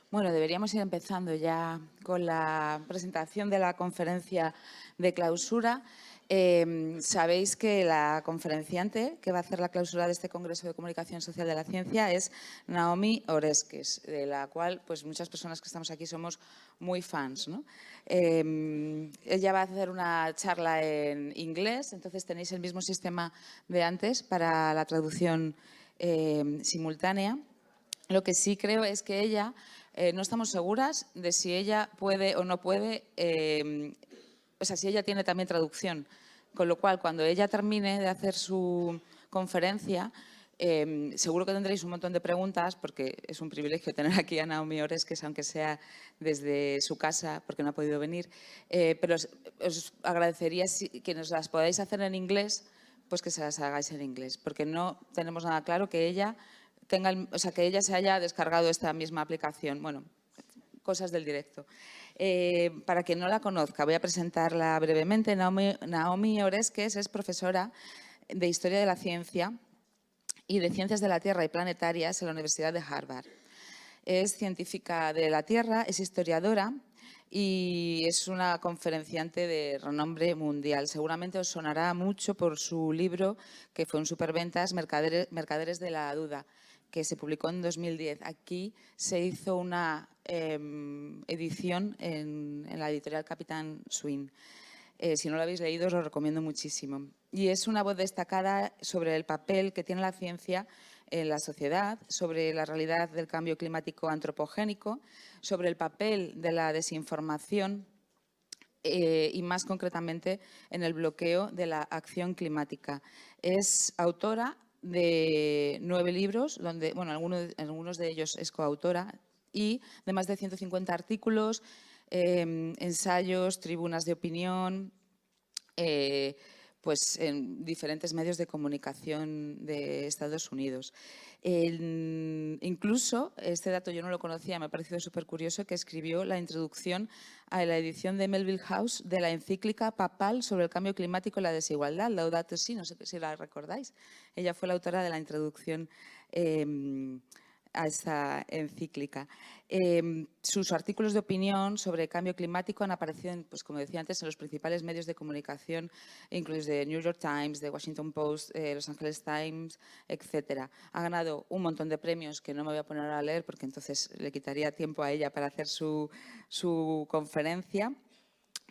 Bueno, deberíamos ir empezando ya con la presentación de la conferencia de clausura. Sabéis que la conferenciante que va a hacer la clausura de este Congreso de Comunicación Social de la Ciencia es Naomi Oreskes, de la cual pues, muchas personas que estamos aquí somos muy fans, ¿no? Ella va a hacer una charla en inglés, entonces tenéis el mismo sistema de antes para la traducción simultánea. Lo que sí creo es que ella, no estamos seguras de si ella puede o no puede, o sea, si ella tiene también traducción. Con lo cual, cuando ella termine de hacer su conferencia, seguro que tendréis un montón de preguntas, porque es un privilegio tener aquí a Naomi Oreskes, aunque sea desde su casa, porque no ha podido venir. Pero os agradecería que nos las podáis hacer en inglés, pues que se las hagáis en inglés, porque no tenemos nada claro que ella que ella se haya descargado esta misma aplicación. Bueno, cosas del directo. Para quien no la conozca, voy a presentarla brevemente. Naomi Oreskes es profesora de Historia de la Ciencia y de Ciencias de la Tierra y Planetarias en la Universidad de Harvard. Es científica de la Tierra, es historiadora y es una conferenciante de renombre mundial. Seguramente os sonará mucho por su libro, que fue un superventas, Mercaderes de la Duda, que se publicó en 2010. Aquí se hizo una edición en la editorial Capitán Swing. Si no lo habéis leído, os lo recomiendo muchísimo. Y es una voz destacada sobre el papel que tiene la ciencia en la sociedad, sobre la realidad del cambio climático antropogénico, sobre el papel de la desinformación y más concretamente en el bloqueo de la acción climática. Es autora de 9 libros, donde, bueno, algunos de ellos es coautora, y de más de 150 artículos, ensayos, tribunas de opinión, pues en diferentes medios de comunicación de Estados Unidos. Incluso, este dato yo no lo conocía, me ha parecido súper curioso, que escribió la introducción a la edición de Melville House de la encíclica papal sobre el cambio climático y la desigualdad, Laudato Si, no sé si la recordáis. Ella fue la autora de la introducción a esta encíclica. Sus artículos de opinión sobre cambio climático han aparecido, pues, como decía antes, en los principales medios de comunicación, incluidos de New York Times, de Washington Post, Los Angeles Times, etcétera. Ha ganado un montón de premios que no me voy a poner a leer porque entonces le quitaría tiempo a ella para hacer su conferencia.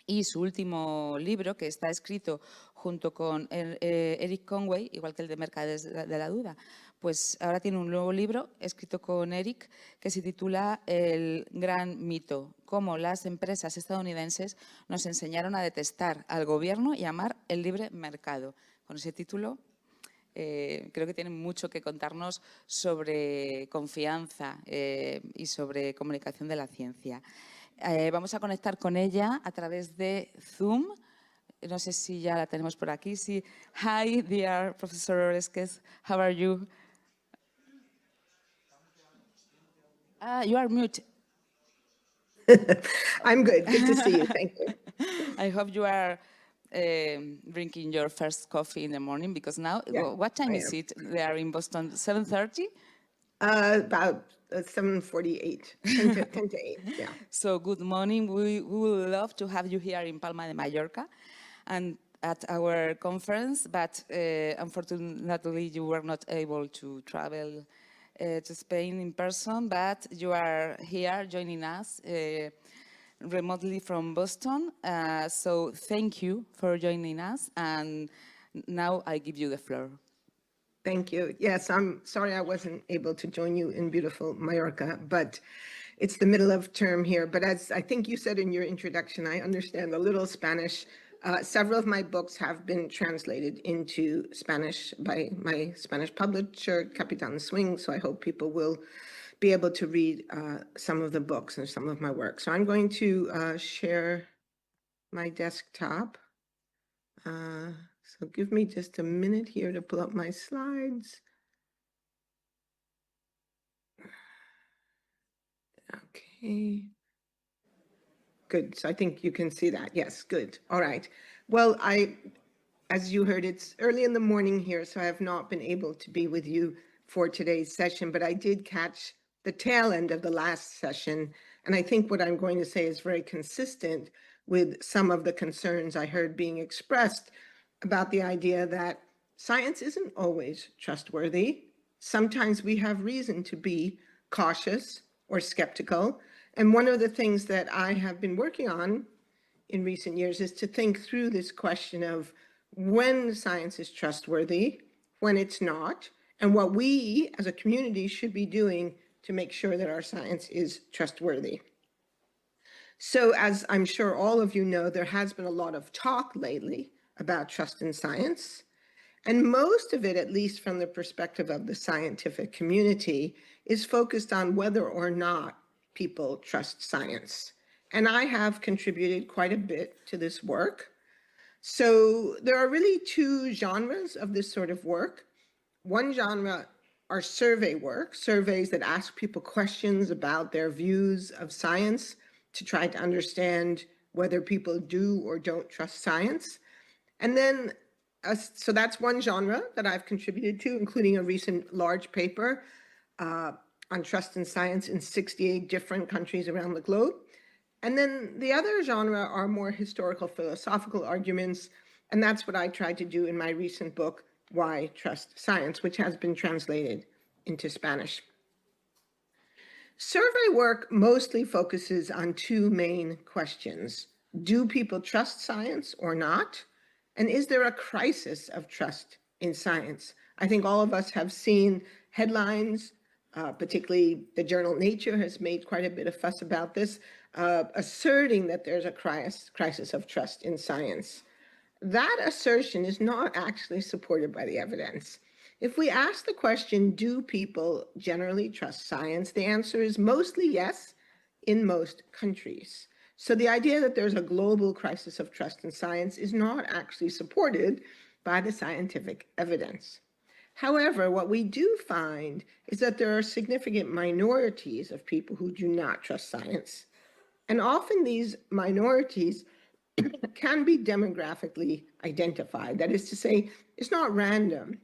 Y su último libro, que está escrito junto con Eric Conway, igual que el de Mercaderes de la Duda, pues ahora tiene un nuevo libro escrito con Eric que se titula El gran mito, cómo las empresas estadounidenses nos enseñaron a detestar al gobierno y amar el libre mercado. Con ese título creo que tiene mucho que contarnos sobre confianza y sobre comunicación de la ciencia. Vamos a conectar con ella a través de Zoom. No sé si ya la tenemos por aquí. Sí. Hi, dear Professor Oreskes. How are you? You are mute. I'm good. Good to see you. Thank you. I hope you are drinking your first coffee in the morning, because now, what time is it? They are in Boston, 7:30? About 7:48, 10 to 8, yeah. So good morning. We would love to have you here in Palma de Mallorca and at our conference, but unfortunately you were not able to travel to Spain in person, but you are here joining us remotely from Boston. So thank you for joining us, and now I give you the floor. Thank you. Yes, I'm sorry I wasn't able to join you in beautiful Mallorca, but it's the middle of term here. But as I think you said in your introduction, I understand a little Spanish. Several of my books have been translated into Spanish by my Spanish publisher, Capitán Swing, so I hope people will be able to read some of the books and some of my work. So I'm going to share my desktop. So give me just a minute here to pull up my slides. Okay. Good. So I think you can see that. Yes, good. All right. Well, as you heard, it's early in the morning here, so I have not been able to be with you for today's session, but I did catch the tail end of the last session, and I think what I'm going to say is very consistent with some of the concerns I heard being expressed about the idea that science isn't always trustworthy. Sometimes we have reason to be cautious or skeptical. And one of the things that I have been working on in recent years is to think through this question of when science is trustworthy, when it's not, and what we as a community should be doing to make sure that our science is trustworthy. So as I'm sure all of you know, there has been a lot of talk lately about trust in science. And most of it, at least from the perspective of the scientific community, is focused on whether or not people trust science. And I have contributed quite a bit to this work. So there are really two genres of this sort of work. One genre are survey work, surveys that ask people questions about their views of science to try to understand whether people do or don't trust science. And then, so that's one genre that I've contributed to, including a recent large paper on trust in science in 68 different countries around the globe. And then the other genre are more historical philosophical arguments, and that's what I tried to do in my recent book, Why Trust Science, which has been translated into Spanish. Survey work mostly focuses on two main questions. Do people trust science or not? And is there a crisis of trust in science? I think all of us have seen headlines, particularly the journal Nature has made quite a bit of fuss about this, asserting that there's a crisis of trust in science. That assertion is not actually supported by the evidence. If we ask the question, do people generally trust science? The answer is mostly yes in most countries. So the idea that there's a global crisis of trust in science is not actually supported by the scientific evidence. However, what we do find is that there are significant minorities of people who do not trust science. And often these minorities can be demographically identified. That is to say, it's not random.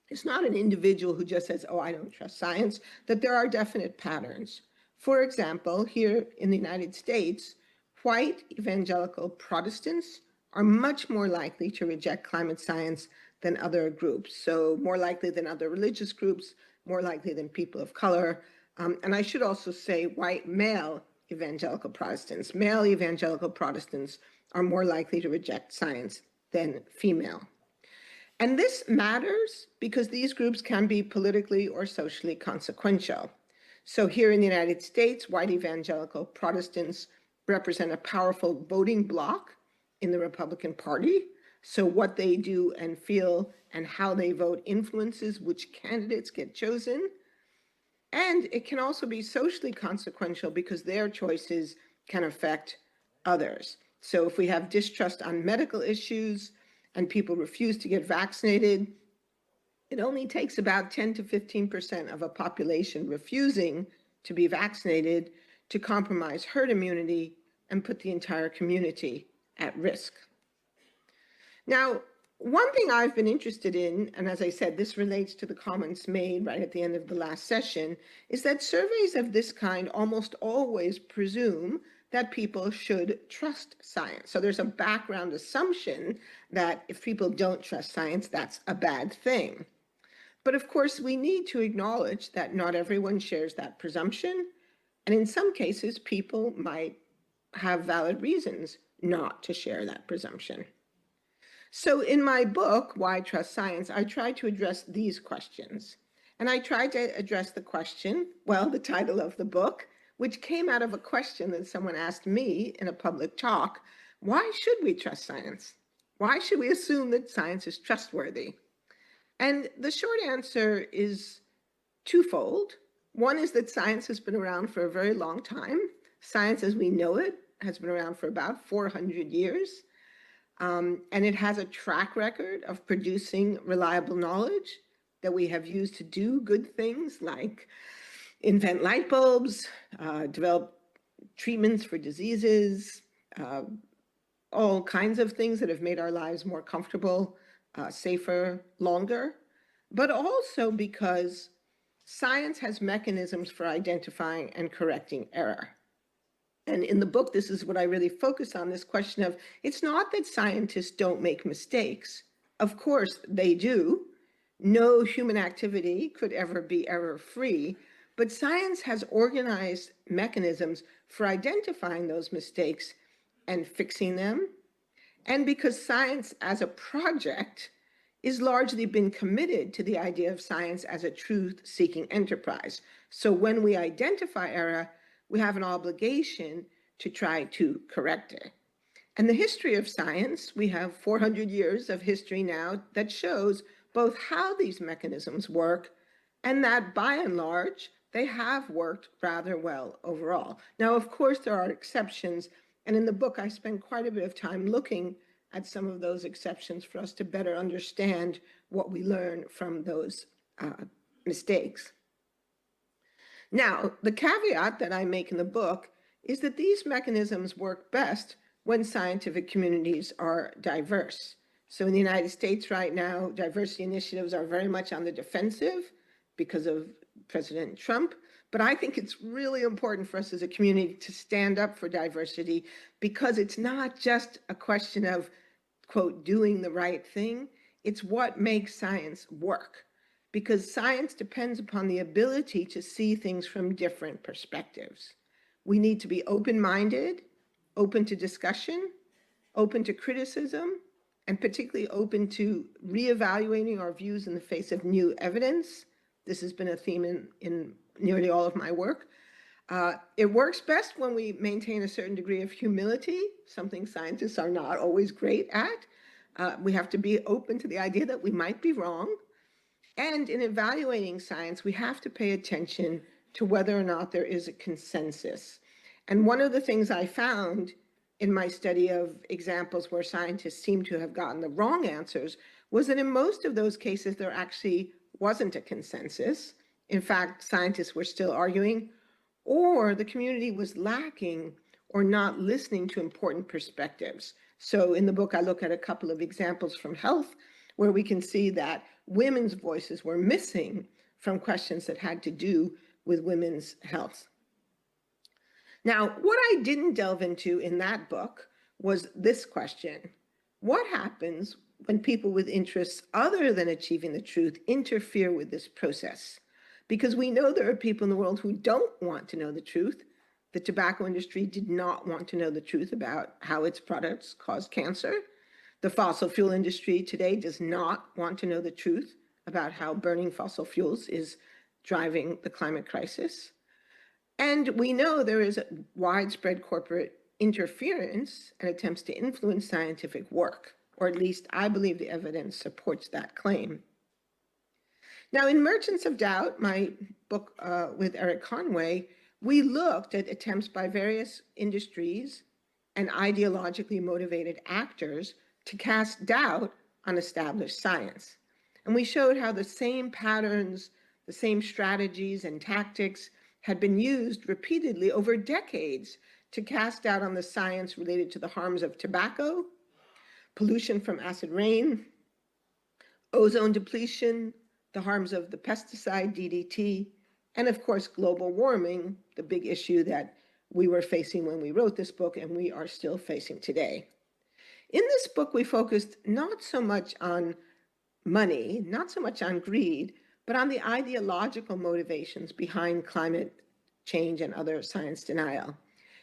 It's not an individual who just says, oh, I don't trust science, that there are definite patterns. For example, here in the United States, white evangelical Protestants are much more likely to reject climate science than other groups. So more likely than other religious groups, more likely than people of color. And I should also say white male evangelical Protestants. Male evangelical Protestants are more likely to reject science than female. And this matters because these groups can be politically or socially consequential. So here in the United States, white evangelical Protestants represent a powerful voting bloc in the Republican Party. So what they do and feel and how they vote influences which candidates get chosen. And it can also be socially consequential because their choices can affect others. So if we have distrust on medical issues and people refuse to get vaccinated, it only takes about 10 to 15% of a population refusing to be vaccinated to compromise herd immunity and put the entire community at risk. Now, one thing I've been interested in, and as I said, this relates to the comments made right at the end of the last session, is that surveys of this kind almost always presume that people should trust science. So there's a background assumption that if people don't trust science, that's a bad thing. But of course, we need to acknowledge that not everyone shares that presumption. And in some cases, people might have valid reasons not to share that presumption. So in my book, Why Trust Science, I tried to address these questions. And I tried to address the question, well, the title of the book, which came out of a question that someone asked me in a public talk, why should we trust science? Why should we assume that science is trustworthy? And the short answer is twofold. One is that science has been around for a very long time. Science as we know it has been around for about 400 years. And it has a track record of producing reliable knowledge that we have used to do good things like invent light bulbs, develop treatments for diseases, all kinds of things that have made our lives more comfortable, safer, longer, but also because science has mechanisms for identifying and correcting error. And in the book, this is what I really focus on, this question of, it's not that scientists don't make mistakes. Of course they do. No human activity could ever be error-free, but science has organized mechanisms for identifying those mistakes and fixing them. And because science as a project is largely been committed to the idea of science as a truth-seeking enterprise. So when we identify error, we have an obligation to try to correct it. And the history of science, we have 400 years of history now that shows both how these mechanisms work and that by and large, they have worked rather well overall. Now, of course, there are exceptions. And in the book, I spend quite a bit of time looking at some of those exceptions for us to better understand what we learn from those mistakes. Now, the caveat that I make in the book is that these mechanisms work best when scientific communities are diverse. So in the United States right now, diversity initiatives are very much on the defensive because of President Trump. But I think it's really important for us as a community to stand up for diversity, because it's not just a question of, quote, doing the right thing. It's what makes science work, because science depends upon the ability to see things from different perspectives. We need to be open-minded, open to discussion, open to criticism, and particularly open to reevaluating our views in the face of new evidence. This has been a theme in nearly all of my work. It works best when we maintain a certain degree of humility, something scientists are not always great at. We have to be open to the idea that we might be wrong. And in evaluating science, we have to pay attention to whether or not there is a consensus. And one of the things I found in my study of examples where scientists seem to have gotten the wrong answers was that in most of those cases, there actually wasn't a consensus. In fact, scientists were still arguing, or the community was lacking or not listening to important perspectives. So in the book, I look at a couple of examples from health where we can see that women's voices were missing from questions that had to do with women's health. Now, what I didn't delve into in that book was this question: what happens when people with interests other than achieving the truth interfere with this process? Because we know there are people in the world who don't want to know the truth. The tobacco industry did not want to know the truth about how its products cause cancer. The fossil fuel industry today does not want to know the truth about how burning fossil fuels is driving the climate crisis. And we know there is widespread corporate interference and attempts to influence scientific work, or at least I believe the evidence supports that claim. Now, in Merchants of Doubt, my book with Eric Conway, we looked at attempts by various industries and ideologically motivated actors to cast doubt on established science. And we showed how the same patterns, the same strategies and tactics had been used repeatedly over decades to cast doubt on the science related to the harms of tobacco, pollution from acid rain, ozone depletion, the harms of the pesticide DDT, and of course, global warming, the big issue that we were facing when we wrote this book and we are still facing today. In this book, we focused not so much on money, not so much on greed, but on the ideological motivations behind climate change and other science denial.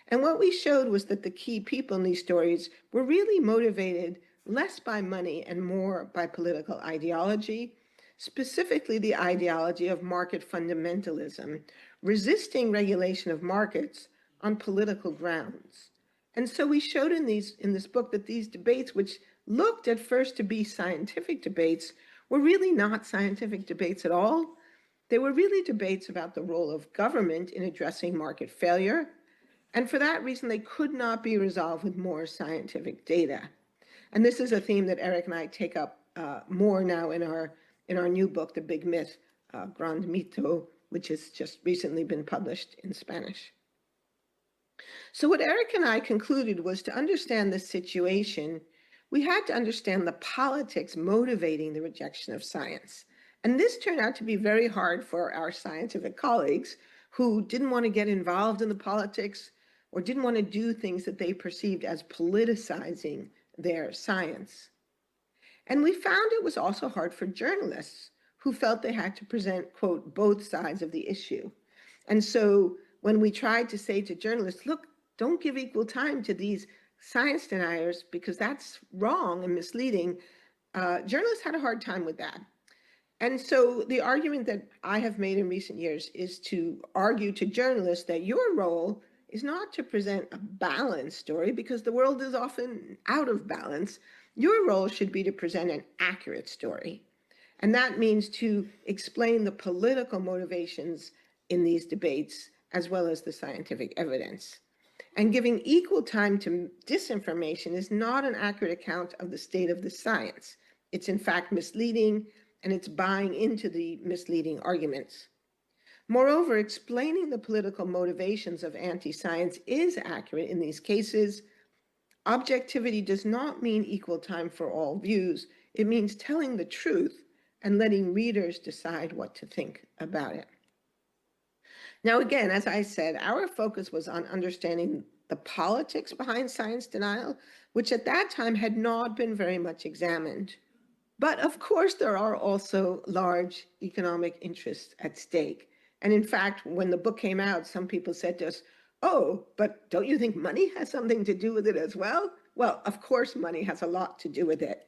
And what we showed was that the key people in these stories were really motivated less by money and more by political ideology, specifically the ideology of market fundamentalism, resisting regulation of markets on political grounds. And so we showed in this book that these debates, which looked at first to be scientific debates, were really not scientific debates at all. They were really debates about the role of government in addressing market failure. And for that reason, they could not be resolved with more scientific data. And this is a theme that Eric and I take up more now in our new book, The Big Myth, Grand Mito, which has just recently been published in Spanish. So what Eric and I concluded was, to understand this situation, we had to understand the politics motivating the rejection of science. And this turned out to be very hard for our scientific colleagues who didn't want to get involved in the politics or didn't want to do things that they perceived as politicizing their science. And we found it was also hard for journalists who felt they had to present, quote, both sides of the issue. And so when we tried to say to journalists, look, don't give equal time to these science deniers because that's wrong and misleading, journalists had a hard time with that. And so the argument that I have made in recent years is to argue to journalists that your role is not to present a balanced story because the world is often out of balance. Your role should be to present an accurate story. And that means to explain the political motivations in these debates as well as the scientific evidence. And giving equal time to disinformation is not an accurate account of the state of the science. It's in fact misleading, and it's buying into the misleading arguments. Moreover, explaining the political motivations of anti-science is accurate in these cases. Objectivity does not mean equal time for all views. It means telling the truth and letting readers decide what to think about it. Now, again, as I said, our focus was on understanding the politics behind science denial, which at that time had not been very much examined. But of course, there are also large economic interests at stake. And in fact, when the book came out, some people said to us, oh, but don't you think money has something to do with it as well? Well, of course, money has a lot to do with it.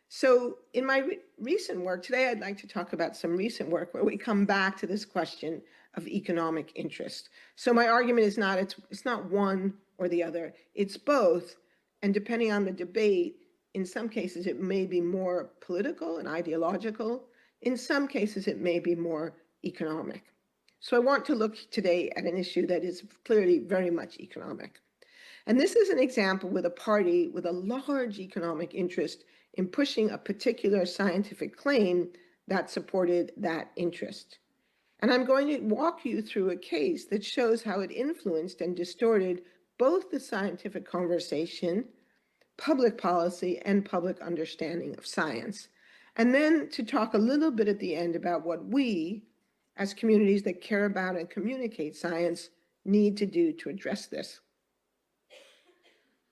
So in my recent work today, I'd like to talk about some recent work where we come back to this question of economic interest. So my argument is not, it's not one or the other, it's both. And depending on the debate, in some cases, it may be more political and ideological. In some cases, it may be more economic. So I want to look today at an issue that is clearly very much economic. And this is an example with a party with a large economic interest in pushing a particular scientific claim that supported that interest. And I'm going to walk you through a case that shows how it influenced and distorted both the scientific conversation, public policy, and public understanding of science. And then to talk a little bit at the end about what we, as communities that care about and communicate science, need to do to address this.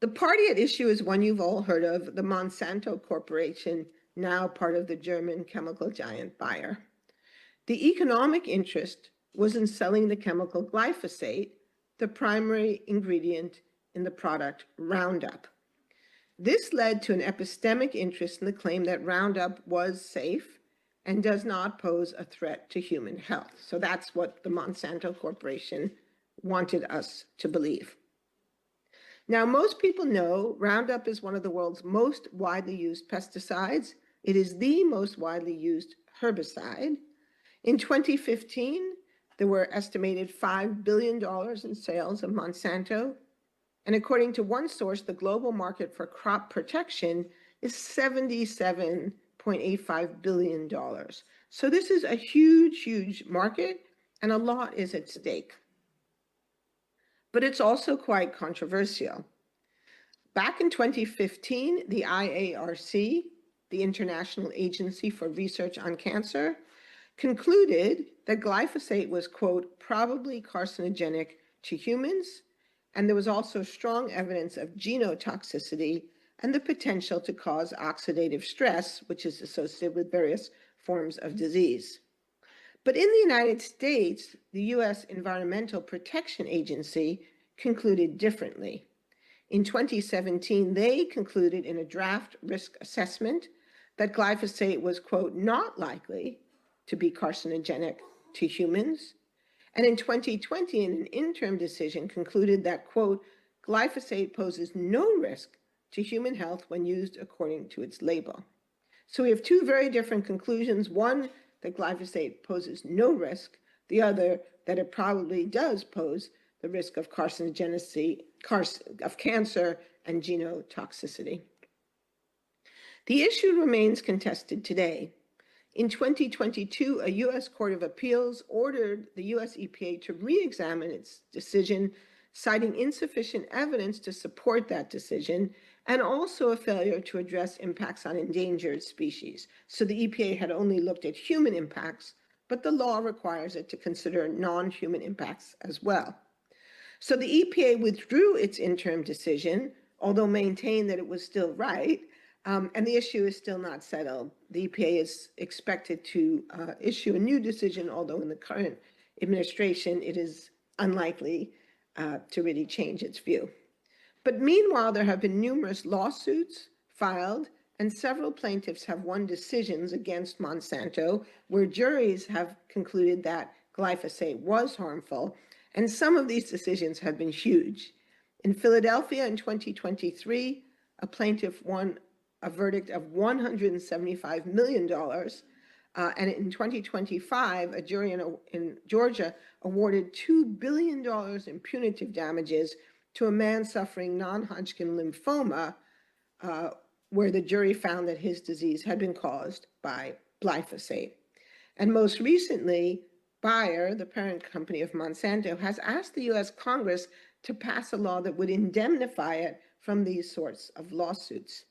The party at issue is one you've all heard of, the Monsanto Corporation, now part of the German chemical giant Bayer. The economic interest was in selling the chemical glyphosate, the primary ingredient in the product Roundup. This led to an epistemic interest in the claim that Roundup was safe and does not pose a threat to human health. So that's what the Monsanto Corporation wanted us to believe. Now, most people know Roundup is one of the world's most widely used pesticides. It is the most widely used herbicide. In 2015, there were estimated $5 billion in sales of Monsanto. And according to one source, the global market for crop protection is $77.85 billion. So this is a huge, huge market, and a lot is at stake. But it's also quite controversial. Back in 2015, the IARC, the International Agency for Research on Cancer, concluded that glyphosate was, quote, probably carcinogenic to humans, and there was also strong evidence of genotoxicity and the potential to cause oxidative stress, which is associated with various forms of disease. But in the United States, the U.S. Environmental Protection Agency concluded differently. In 2017, they concluded in a draft risk assessment that glyphosate was, quote, not likely to be carcinogenic to humans. And in 2020, in an interim decision, concluded that, quote, glyphosate poses no risk to human health when used according to its label. So we have two very different conclusions. One, that glyphosate poses no risk. The other, that it probably does pose the risk of carcinogenicity, of cancer and genotoxicity. The issue remains contested today. In 2022, a U.S. Court of Appeals ordered the U.S. EPA to re-examine its decision, citing insufficient evidence to support that decision, and also a failure to address impacts on endangered species. So the EPA had only looked at human impacts, but the law requires it to consider non-human impacts as well. So the EPA withdrew its interim decision, although maintained that it was still right, and the issue is still not settled. The EPA is expected to issue a new decision, although in the current administration, it is unlikely to really change its view. But meanwhile, there have been numerous lawsuits filed, and several plaintiffs have won decisions against Monsanto, where juries have concluded that glyphosate was harmful, and some of these decisions have been huge. In Philadelphia in 2023, a plaintiff won a verdict of $175 million, and in 2025, a jury in Georgia awarded $2 billion in punitive damages to a man suffering non-Hodgkin lymphoma, where the jury found that his disease had been caused by glyphosate. And most recently, Bayer, the parent company of Monsanto, has asked the US Congress to pass a law that would indemnify it from these sorts of lawsuits.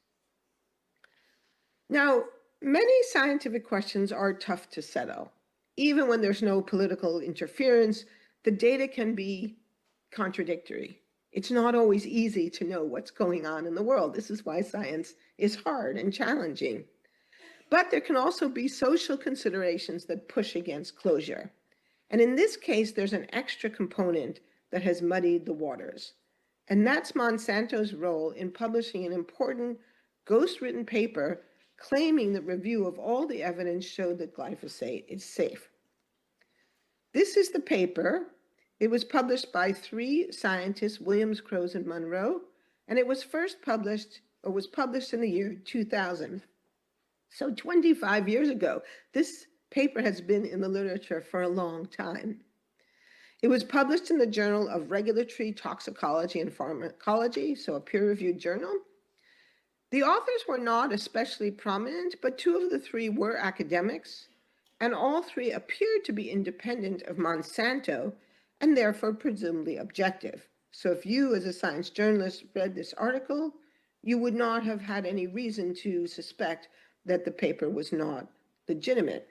Now, many scientific questions are tough to settle. Even when there's no political interference, the data can be contradictory. It's not always easy to know what's going on in the world. This is why science is hard and challenging. But there can also be social considerations that push against closure. And in this case, there's an extra component that has muddied the waters. And that's Monsanto's role in publishing an important ghost-written paper claiming that review of all the evidence showed that glyphosate is safe. This is the paper. It was published by 3 scientists, Williams, Crows, and Monroe, and it was first published, or was published in the year 2000. So 25 years ago, this paper has been in the literature for a long time. It was published in the Journal of Regulatory Toxicology and Pharmacology, so a peer-reviewed journal. The authors were not especially prominent, but 2 of the 3 were academics, and all 3 appeared to be independent of Monsanto and therefore presumably objective. So if you, as a science journalist, read this article, you would not have had any reason to suspect that the paper was not legitimate.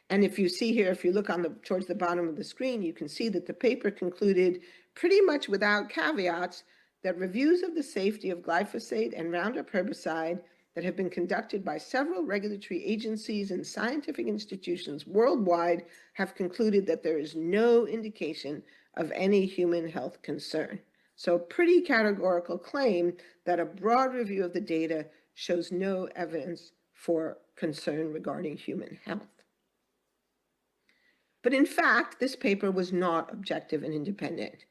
And if you see here, if you look towards the bottom of the screen, you can see that the paper concluded pretty much without caveats that reviews of the safety of glyphosate and Roundup herbicide that have been conducted by several regulatory agencies and scientific institutions worldwide have concluded that there is no indication of any human health concern. So a pretty categorical claim that a broad review of the data shows no evidence for concern regarding human health. But in fact, this paper was not objective and independent.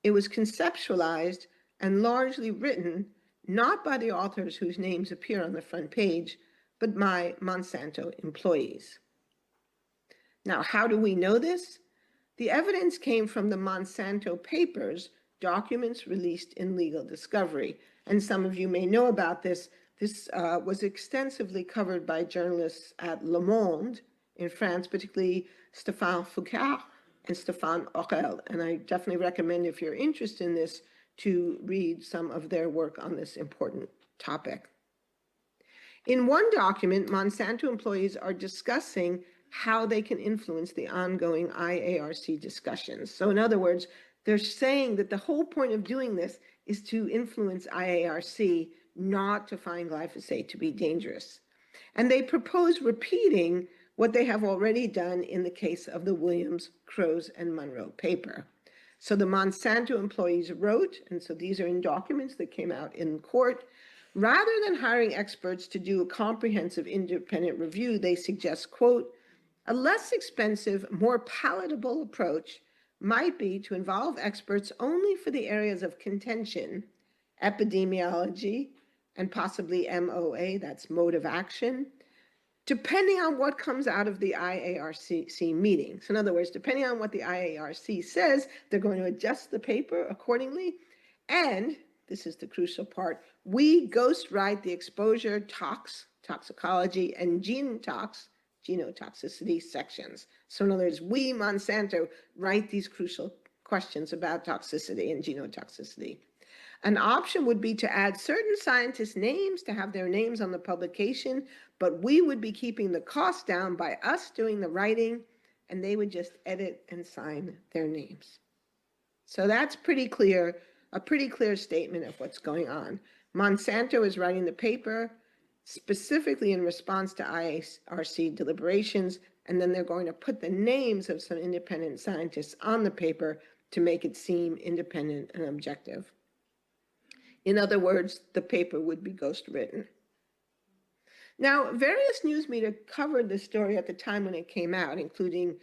It was conceptualized and largely written not by the authors whose names appear on the front page, but by Monsanto employees. Now, how do we know this? The evidence came from the Monsanto papers, documents released in legal discovery. And some of you may know about this. This was extensively covered by journalists at Le Monde in France, particularly Stéphane Foucault and Stéphane Orel. And I definitely recommend, if you're interested in this, to read some of their work on this important topic. In one document, Monsanto employees are discussing how they can influence the ongoing IARC discussions. So in other words, they're saying that the whole point of doing this is to influence IARC not to find glyphosate to be dangerous. And they propose repeating what they have already done in the case of the Williams, Crows, and Monroe paper. So the Monsanto employees wrote, and so these are in documents that came out in court, rather than hiring experts to do a comprehensive independent review, they suggest, quote, a less expensive, more palatable approach might be to involve experts only for the areas of contention, epidemiology, and possibly MOA, that's mode of action, depending on what comes out of the IARC meetings. In other words, depending on what the IARC says, they're going to adjust the paper accordingly. And, this is the crucial part, we ghostwrite the exposure, toxicology, and genotoxicity sections. So in other words, we, Monsanto, write these crucial questions about toxicity and genotoxicity. An option would be to add certain scientists' names to have their names on the publication, but we would be keeping the cost down by us doing the writing, and they would just edit and sign their names. So that's pretty clear, a pretty clear statement of what's going on. Monsanto is writing the paper specifically in response to IARC deliberations, and then they're going to put the names of some independent scientists on the paper to make it seem independent and objective. In other words, the paper would be ghostwritten. Now, various news media covered this story at the time when it came out, including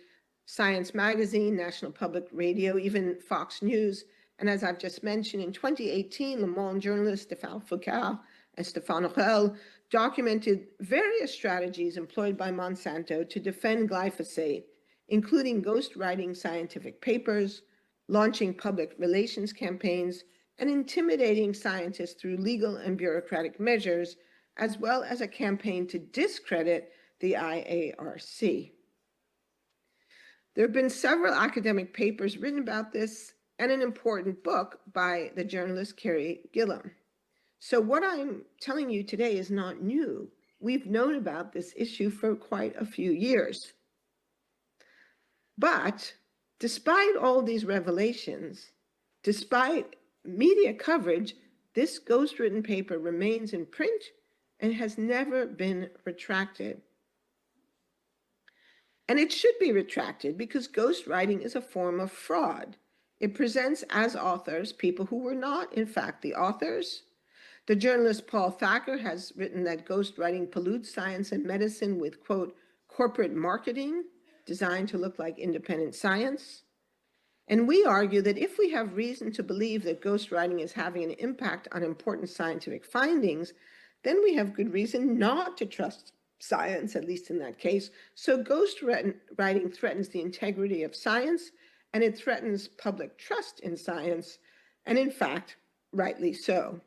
Science Magazine, National Public Radio, even Fox News. And as I've just mentioned, in 2018, Le Monde journalists Stéphane Foucault and Stéphane Orel documented various strategies employed by Monsanto to defend glyphosate, including ghostwriting scientific papers, launching public relations campaigns, and intimidating scientists through legal and bureaucratic measures, as well as a campaign to discredit the IARC. There have been several academic papers written about this and an important book by the journalist Carrie Gillam. So what I'm telling you today is not new. We've known about this issue for quite a few years. But despite all these revelations, despite media coverage, this ghostwritten paper remains in print and has never been retracted. And it should be retracted because ghostwriting is a form of fraud. It presents as authors people who were not, in fact, the authors. The journalist Paul Thacker has written that ghostwriting pollutes science and medicine with, quote, corporate marketing designed to look like independent science. And we argue that if we have reason to believe that ghostwriting is having an impact on important scientific findings, then we have good reason not to trust science, at least in that case. So ghostwriting threatens the integrity of science, and it threatens public trust in science, and in fact, rightly so.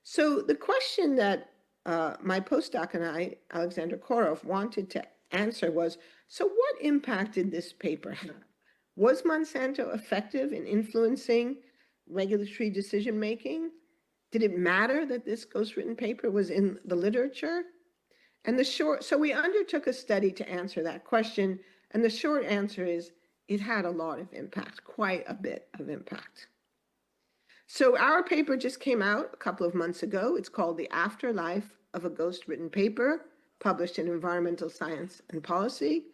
So the question that my postdoc and I, Alexander Korov, wanted to answer was, so what impact did this paper have? Was Monsanto effective in influencing regulatory decision-making? Did it matter that this ghostwritten paper was in the literature? And so we undertook a study to answer that question, and the short answer is it had a lot of impact, quite a bit of impact. So our paper just came out a couple of months ago. It's called The Afterlife of a Ghostwritten Paper, published in Environmental Science and Policy.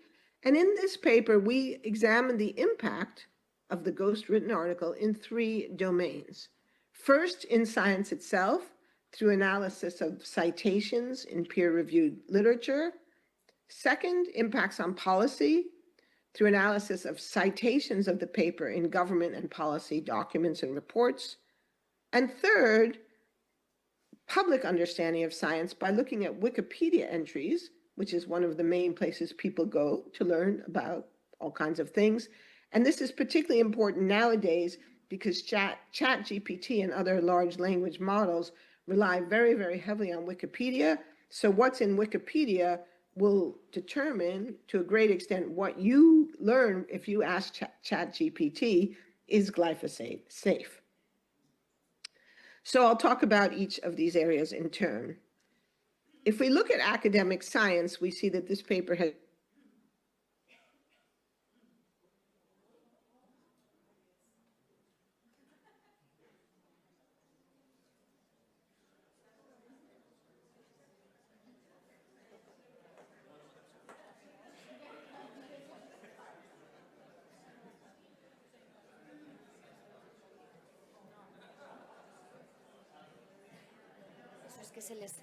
And in this paper, we examined the impact of the ghostwritten article in 3 domains. First, in science itself, through analysis of citations in peer-reviewed literature. Second, impacts on policy, through analysis of citations of the paper in government and policy documents and reports. And third, public understanding of science by looking at Wikipedia entries, which is one of the main places people go to learn about all kinds of things. And this is particularly important nowadays because ChatGPT and other large language models rely very, very heavily on Wikipedia. So what's in Wikipedia will determine to a great extent what you learn if you ask ChatGPT, is glyphosate safe? So I'll talk about each of these areas in turn. If we look at academic science, we see that this paper has que se les...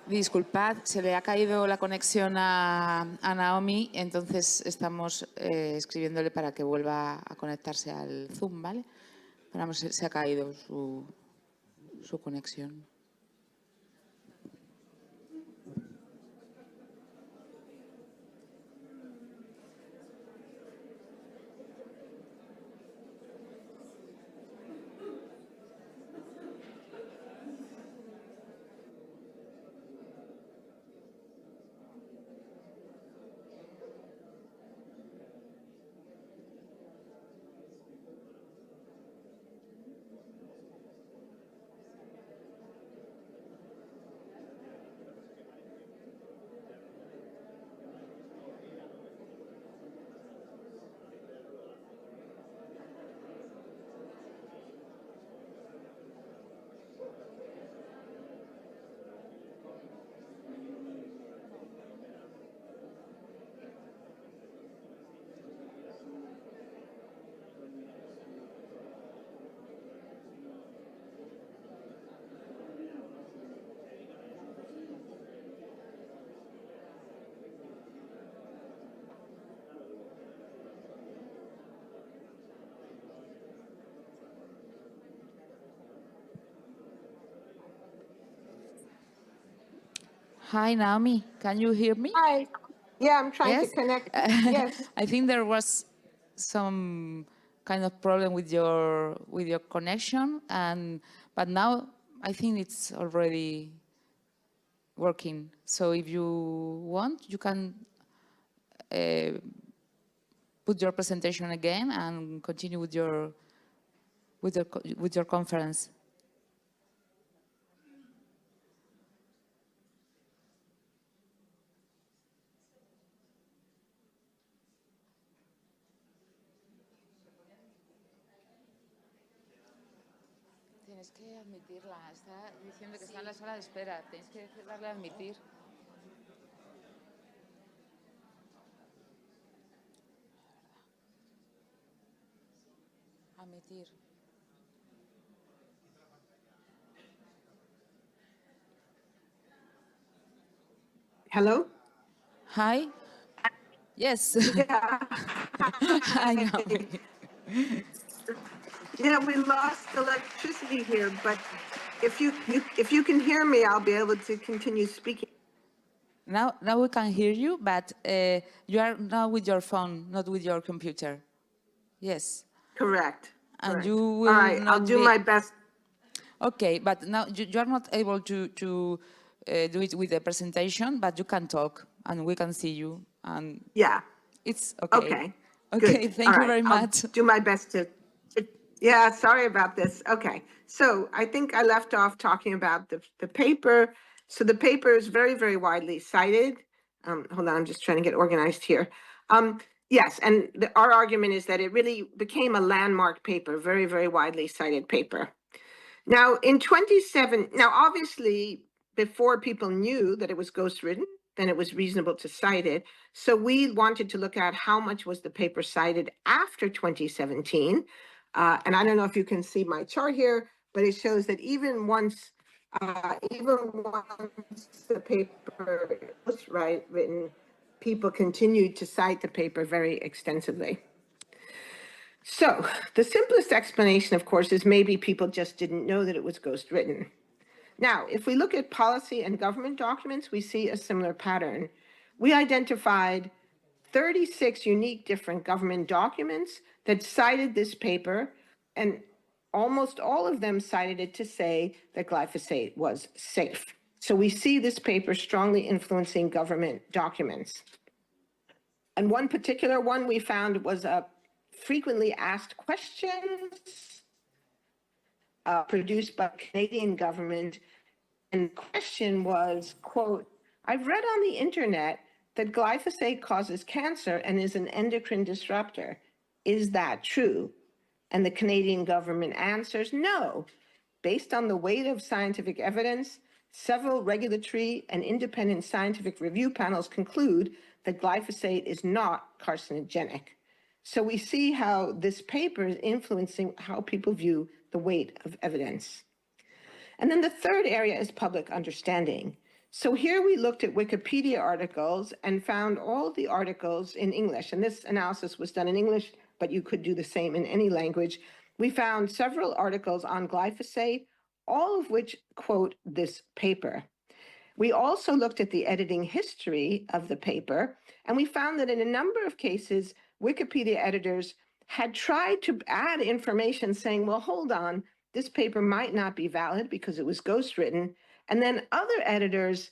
Disculpad, se le ha caído la conexión a Naomi, entonces estamos escribiéndole para que vuelva a conectarse al Zoom, ¿vale? Vamos, se ha caído su conexión. Hi, Naomi. Can you hear me? Hi. Yeah, I'm trying Yes? to connect. Yes. I think there was some kind of problem with your connection, but now I think it's already working. So if you want, you can put your presentation again and continue with your conference. Tienes que admitirla. Está diciendo que está en la sala de espera. Tienes que darle a admitir. Admitir. Hello? Hi. Yes. Yeah. Hi, Naomi. Yeah, we lost electricity here, but if you can hear me, I'll be able to continue speaking. Now we can hear you, but you are now with your phone, not with your computer. Yes. Correct. And Correct. you will All right, not I'll do be... my best. Okay, but now you are not able to do it with the presentation, but you can talk and we can see you. And Yeah. it's okay. Okay. Okay, Good. thank All you right, very much. I'll do my best to, yeah, sorry about this. Okay. So I think I left off talking about the paper. So the paper is very, very widely cited. Hold on, I'm just trying to get organized here. Yes, and our argument is that it really became a landmark paper, very, very widely cited paper. Now, in 27, now obviously, before people knew that it was ghostwritten, then it was reasonable to cite it. So we wanted to look at how much was the paper cited after 2017. And I don't know if you can see my chart here, but it shows that even once the paper was written, people continued to cite the paper very extensively. So the simplest explanation, of course, is maybe people just didn't know that it was ghostwritten. Now, if we look at policy and government documents, we see a similar pattern. We identified 36 unique different government documents that cited this paper, and almost all of them cited it to say that glyphosate was safe. So we see this paper strongly influencing government documents. And one particular one we found was a frequently asked questions produced by the Canadian government. And the question was, quote, "I've read on the internet that glyphosate causes cancer and is an endocrine disruptor. Is that true?" And the Canadian government answers, no. Based on the weight of scientific evidence, several regulatory and independent scientific review panels conclude that glyphosate is not carcinogenic. So we see how this paper is influencing how people view the weight of evidence. And then the third area is public understanding. So here we looked at Wikipedia articles and found all the articles in English. And this analysis was done in English, but you could do the same in any language. We found several articles on glyphosate, all of which quote this paper. We also looked at the editing history of the paper, and we found that in a number of cases, Wikipedia editors had tried to add information saying, well, hold on, this paper might not be valid because it was ghostwritten. And then other editors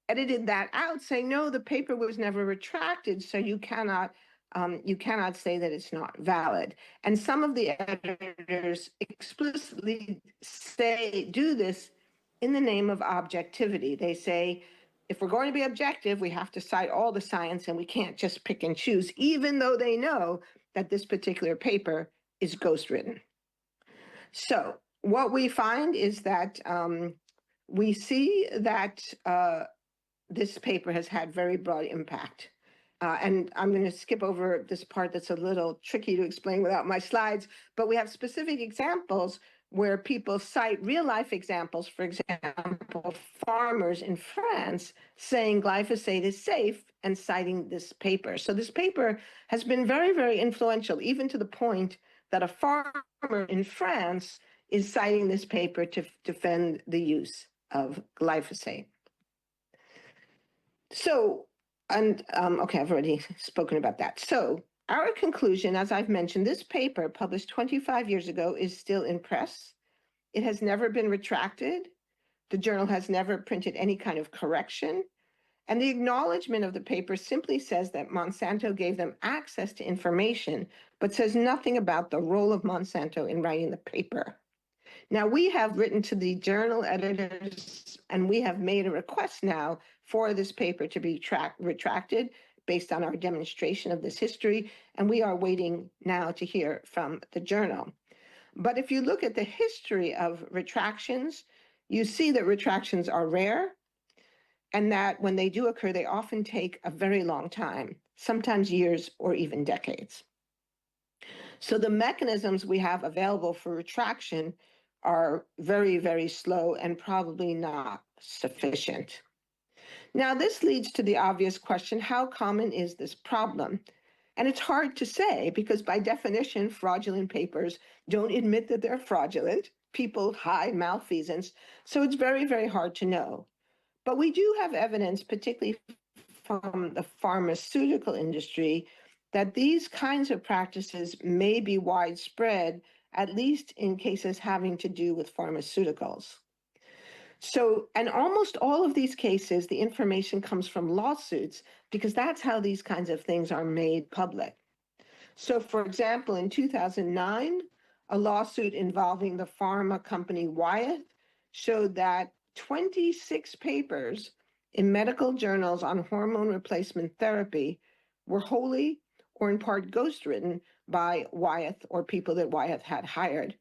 edited that out, saying, no, the paper was never retracted, so you cannot say that it's not valid. And some of the editors explicitly do this in the name of objectivity. They say, if we're going to be objective, we have to cite all the science and we can't just pick and choose, even though they know that this particular paper is ghostwritten. So what we find is that we see that this paper has had very broad impact. And I'm going to skip over this part that's a little tricky to explain without my slides, but we have specific examples where people cite real life examples, for example, farmers in France saying glyphosate is safe and citing this paper. So this paper has been very, very influential, even to the point that a farmer in France is citing this paper to defend the use of glyphosate. So, okay, I've already spoken about that. So our conclusion, as I've mentioned, this paper published 25 years ago is still in press. It has never been retracted. The journal has never printed any kind of correction. And the acknowledgement of the paper simply says that Monsanto gave them access to information, but says nothing about the role of Monsanto in writing the paper. Now, we have written to the journal editors, and we have made a request now for this paper to be retracted based on our demonstration of this history, and we are waiting now to hear from the journal. But if you look at the history of retractions, you see that retractions are rare, and that when they do occur, they often take a very long time, sometimes years or even decades. So the mechanisms we have available for retraction are very, very slow and probably not sufficient. Now, this leads to the obvious question, how common is this problem? And it's hard to say because by definition, fraudulent papers don't admit that they're fraudulent. People hide malfeasance. So it's very, very hard to know. But we do have evidence, particularly from the pharmaceutical industry, that these kinds of practices may be widespread, at least in cases having to do with pharmaceuticals. So, and almost all of these cases, the information comes from lawsuits because that's how these kinds of things are made public. So, for example, in 2009, a lawsuit involving the pharma company Wyeth showed that 26 papers in medical journals on hormone replacement therapy were wholly or in part ghostwritten by Wyeth or people that Wyeth had hired.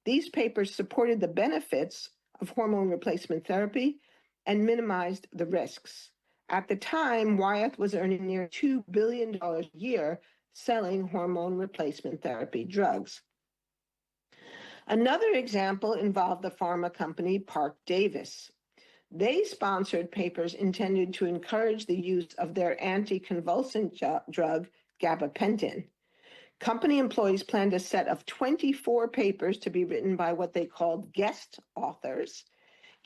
These papers supported the benefits of hormone replacement therapy and minimized the risks. At the time, Wyeth was earning near $2 billion a year selling hormone replacement therapy drugs. Another example involved the pharma company Parke-Davis. They sponsored papers intended to encourage the use of their anticonvulsant drug, gabapentin. Company employees planned a set of 24 papers to be written by what they called guest authors.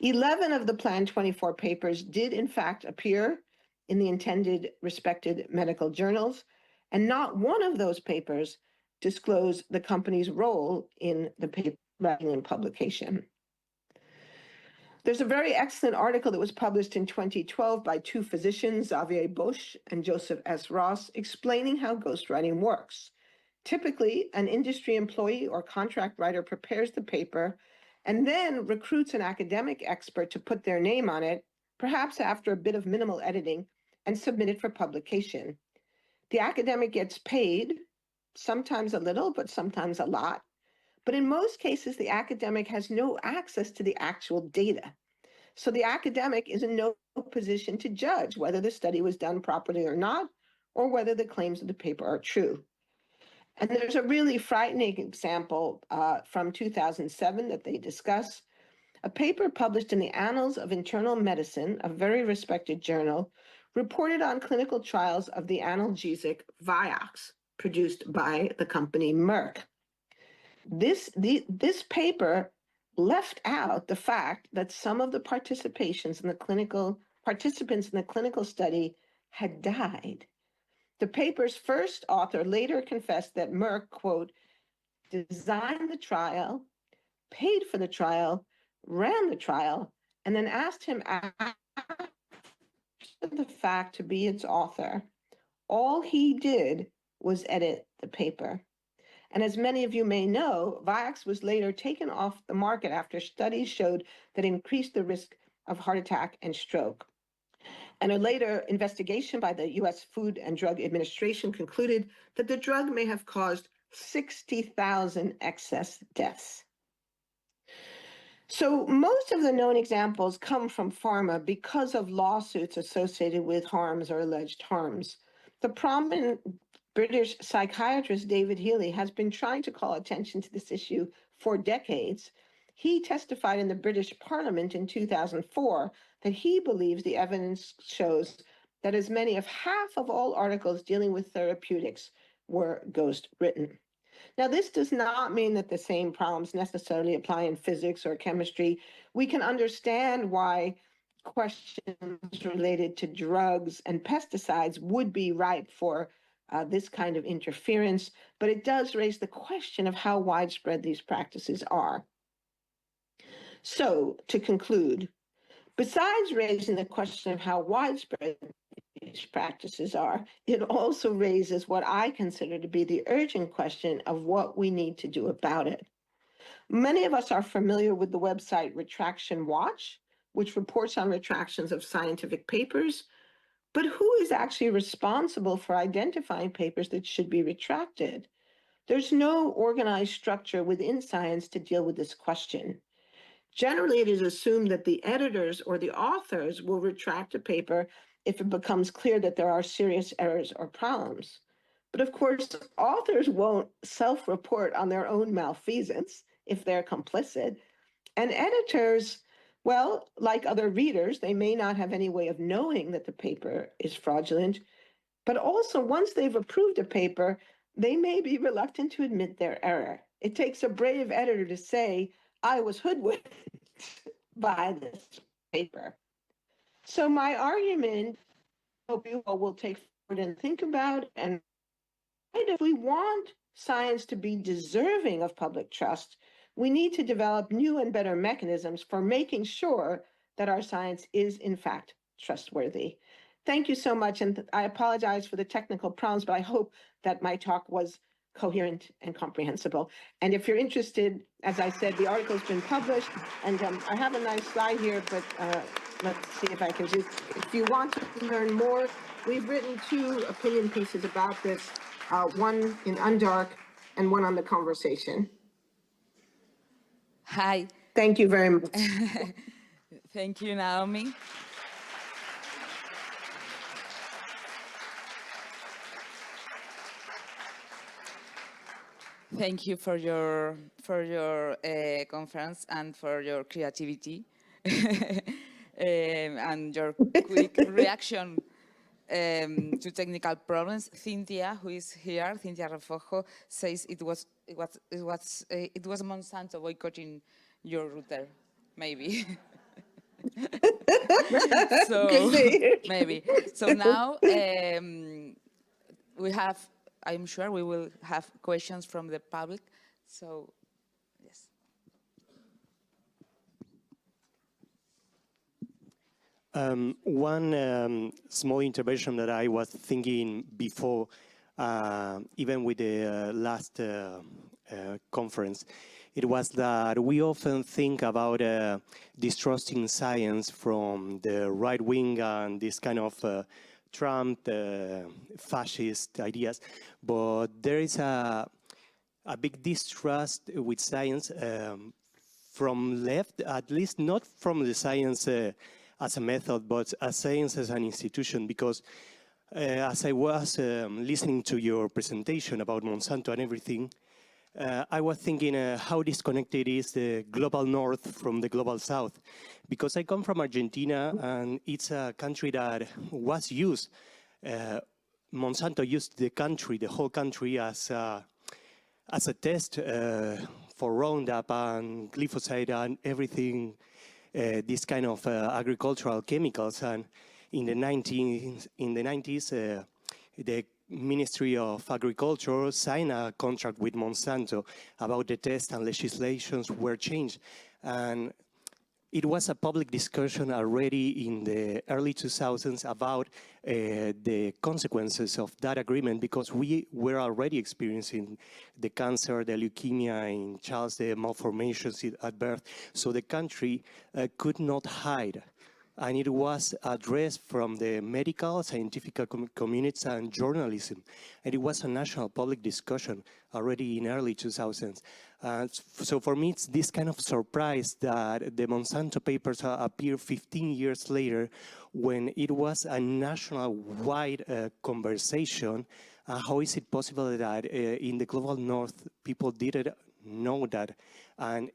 11 of the planned 24 papers did in fact appear in the intended respected medical journals, and not one of those papers disclosed the company's role in the paper writing and publication. There's a very excellent article that was published in 2012 by two physicians, Xavier Bosch and Joseph S. Ross, explaining how ghostwriting works. Typically, an industry employee or contract writer prepares the paper and then recruits an academic expert to put their name on it, perhaps after a bit of minimal editing, and submit it for publication. The academic gets paid, sometimes a little, but sometimes a lot. But in most cases, the academic has no access to the actual data. So the academic is in no position to judge whether the study was done properly or not, or whether the claims of the paper are true. And there's a really frightening example from 2007 that they discuss, a paper published in the Annals of Internal Medicine, a very respected journal, reported on clinical trials of the analgesic Vioxx, produced by the company Merck. This paper left out the fact that some of the participants in the clinical study had died. The paper's first author later confessed that Merck, quote, designed the trial, paid for the trial, ran the trial, and then asked him after the fact to be its author. All he did was edit the paper. And as many of you may know, Vioxx was later taken off the market after studies showed that it increased the risk of heart attack and stroke. And a later investigation by the US Food and Drug Administration concluded that the drug may have caused 60,000 excess deaths. So most of the known examples come from pharma because of lawsuits associated with harms or alleged harms. The prominent British psychiatrist David Healy has been trying to call attention to this issue for decades. He testified in the British Parliament in 2004 that he believes the evidence shows that as many as half of all articles dealing with therapeutics were ghost written. Now, this does not mean that the same problems necessarily apply in physics or chemistry. We can understand why questions related to drugs and pesticides would be ripe for this kind of interference, but it does raise the question of how widespread these practices are. So, to conclude, besides raising the question of how widespread these practices are, it also raises what I consider to be the urgent question of what we need to do about it. Many of us are familiar with the website Retraction Watch, which reports on retractions of scientific papers, but who is actually responsible for identifying papers that should be retracted? There's no organized structure within science to deal with this question. Generally, it is assumed that the editors or the authors will retract a paper if it becomes clear that there are serious errors or problems. But of course, authors won't self-report on their own malfeasance if they're complicit. And editors, well, like other readers, they may not have any way of knowing that the paper is fraudulent, but also once they've approved a paper, they may be reluctant to admit their error. It takes a brave editor to say, I was hoodwinked by this paper. So my argument, I hope you all will take forward and think about, and if we want science to be deserving of public trust, we need to develop new and better mechanisms for making sure that our science is in fact trustworthy. Thank you so much, and I apologize for the technical problems, but I hope that my talk was coherent and comprehensible. And if you're interested, as I said, the article's been published, and I have a nice slide here, but let's see if I can just, if you want to learn more, we've written 2 opinion pieces about this, one in Undark and one on the Conversation. Hi. Thank you very much. Thank you, Naomi. Thank you for your conference and for your creativity and your quick reaction to technical problems. Cynthia, who is here, Cynthia Refojo, says it was Monsanto boycotting your router, maybe. So maybe. So now we have. I'm sure we will have questions from the public. So, yes. One small intervention that I was thinking before, even with the last conference, it was that we often think about distrusting science from the right wing and this kind of Trump fascist ideas, but there is a big distrust with science from left, at least not from the science as a method, but as science as an institution, because as I was listening to your presentation about Monsanto and everything, I was thinking how disconnected is the global north from the global south, because I come from Argentina and it's a country that was used. Monsanto used the whole country as a test for Roundup and glyphosate and everything, this kind of agricultural chemicals. And in the 90s, the Ministry of Agriculture signed a contract with Monsanto about the test, and legislations were changed. And it was a public discussion already in the early 2000s about the consequences of that agreement, because we were already experiencing the cancer, the leukemia in children, the malformations at birth. So the country could not hide. And it was addressed from the medical, scientific communities and journalism. And it was a national public discussion already in early 2000s. So for me, it's this kind of surprise that the Monsanto papers appear 15 years later, when it was a national-wide conversation. How is it possible that in the global north, people didn't know that? And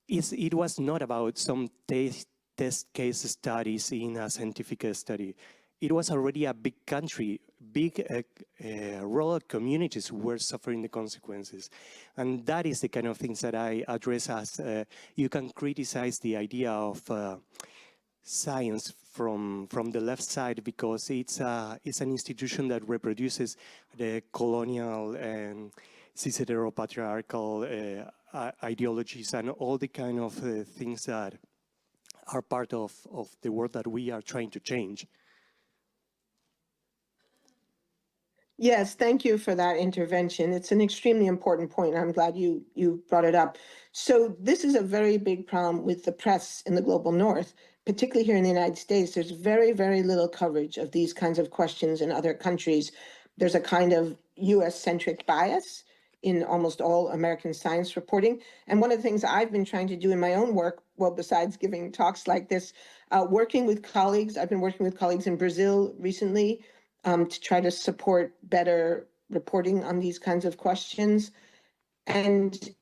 it was not about some test case studies in a scientific study. It was already a big country, big rural communities who were suffering the consequences. And that is the kind of things that I address as you can criticize the idea of science from the left side, because it's an institution that reproduces the colonial and cis-heteropatriarchal ideologies and all the kind of things that are part of the world that we are trying to change. Yes, thank you for that intervention. It's an extremely important point. I'm glad you brought it up. So this is a very big problem with the press in the global north, particularly here in the United States. There's very, very little coverage of these kinds of questions in other countries. There's a kind of US-centric bias in almost all American science reporting. And one of the things I've been trying to do in my own work, well, besides giving talks like this, working with colleagues, I've been working with colleagues in Brazil recently, to try to support better reporting on these kinds of questions. And